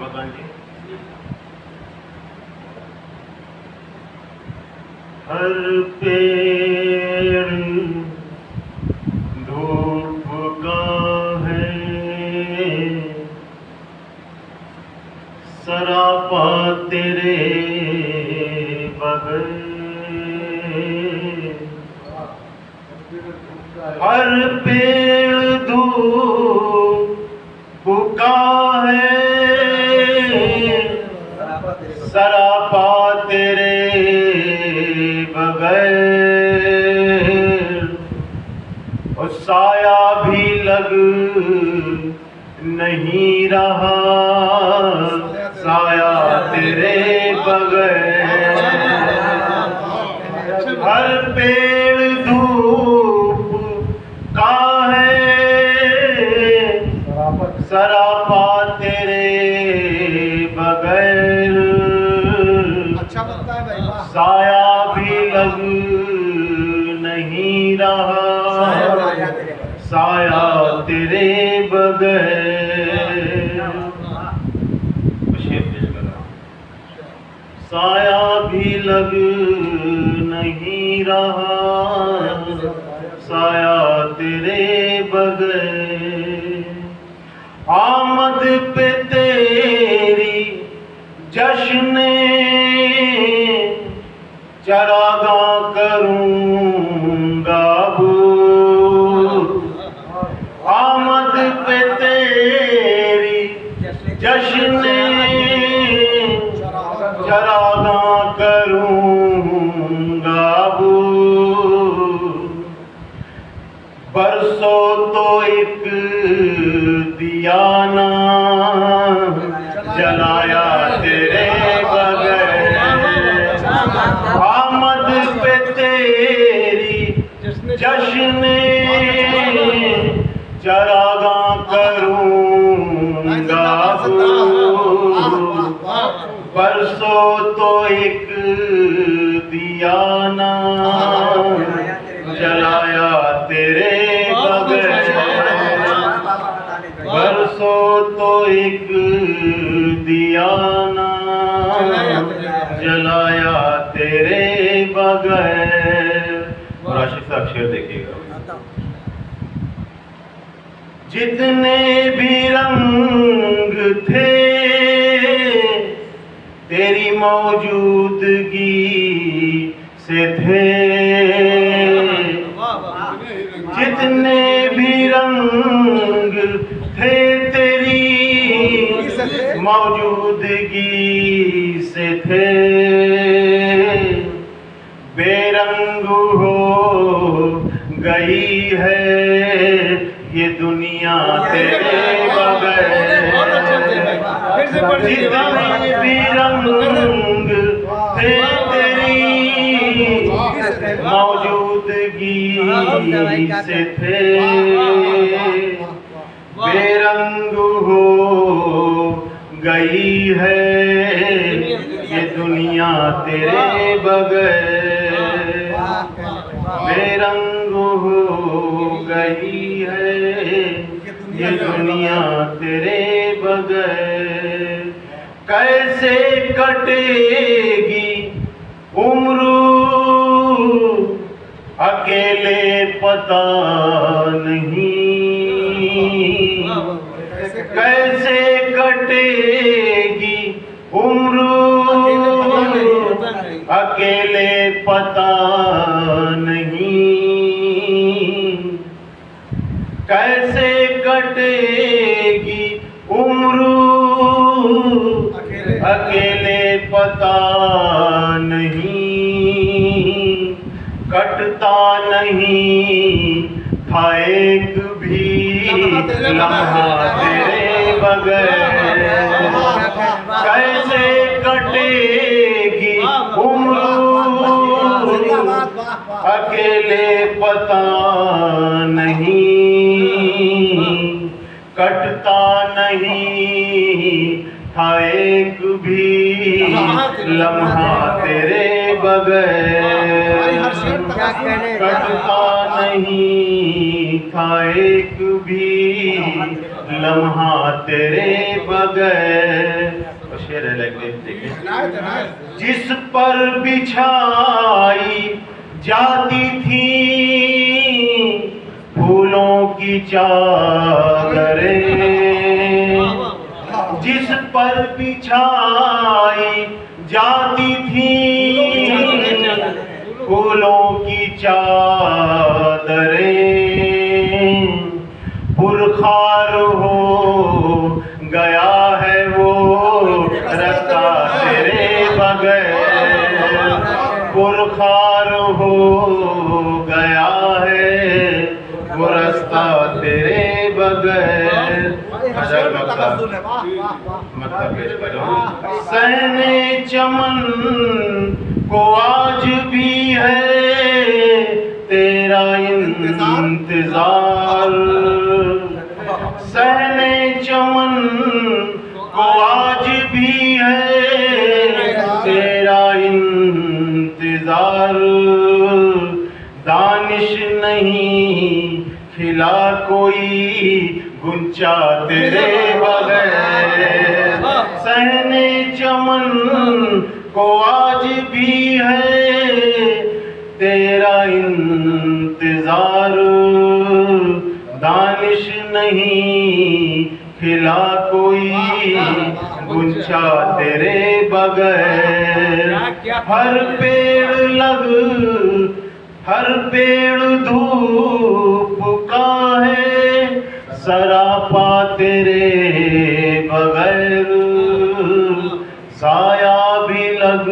प्रधान जी। हर पेड़ धूप का है, सरापा तेरे बगैर। हर पेड़ धूप का है, सरापा तेरे बगैर। और साया भी लग नहीं रहा, साया तेरे बगैर। हर पेड़ धूप का है, सरापा तेरे बगैर। अच्छा लगता है भाई, साया भी लग नहीं रहा, साया तेरे बगैर। साया भी लग नहीं रहा, साया तेरे बगैर। आमद पे तेरी जश्न चरागाह करूंगा बूट। आमद पे तेरी जश्न चरागाह करूंगा बूट। बरसों तो एक दिया ना जलाया तेरे बगैर। आमद पे तेरी जश्न चरागाह करूंगा बूट। बरसों तो एक दिया ना जलाया तेरे बगैर। बरसों तो एक दिया ना जलाया तेरे बगैर। और आशिक साहब शेर देखिएगा। जितने भी रंग थे तेरी मौजूदगी से थे, जितने भी रंग थे तेरी मौजूदगी से थे। बेरंग हो गई है ये दुनिया तेरे बगैर। जितने भी रंग थे तेरी मौजूदगी से थे। बेरंग हो गई है ये दुनिया तेरे बगैर। बेरंग हो गई है ये दुनिया तेरे बगैर। कैसे कटेगी उम्र अकेले पता नहीं। कैसे कटेगी उम्र अकेले पता नहीं। कैसे कटेगी उम्र अकेले पता नहीं। कटता नहीं था एक भी लम्हा तेरे बगैर। कैसे कटेगी उम्र अकेले पता नहीं। कटता नहीं था एक भी लम्हा तेरे बगैर। कटता नहीं था एक भी लम्हा तेरे बगैर। शेर है, लैंग्वेज देखिए। इनायत इनायत जिस पर बिछाई जाती थी फूलों की चादरें, जिस पर बिछाई जाती थी फूलों की चादरें, पुरखार हो गया है वो रास्ता तेरे बगैर, पुरखार हो गया है वो रास्ता तेरे बगैर। मतलब पेश करो। सहने चमन को आज भी है तेरा इंतजार, सहने चमन को आज भी है तेरा इंतजार, दानिश नहीं खिला कोई गुंचा तेरे बगैर, सहने चमन को आज भी है तेरा इंतजार, दानिश नहीं खिला कोई गुंचा तेरे बगैर। हर पेड़ धूप का है सरापा तेरे बगैर, साया भी लग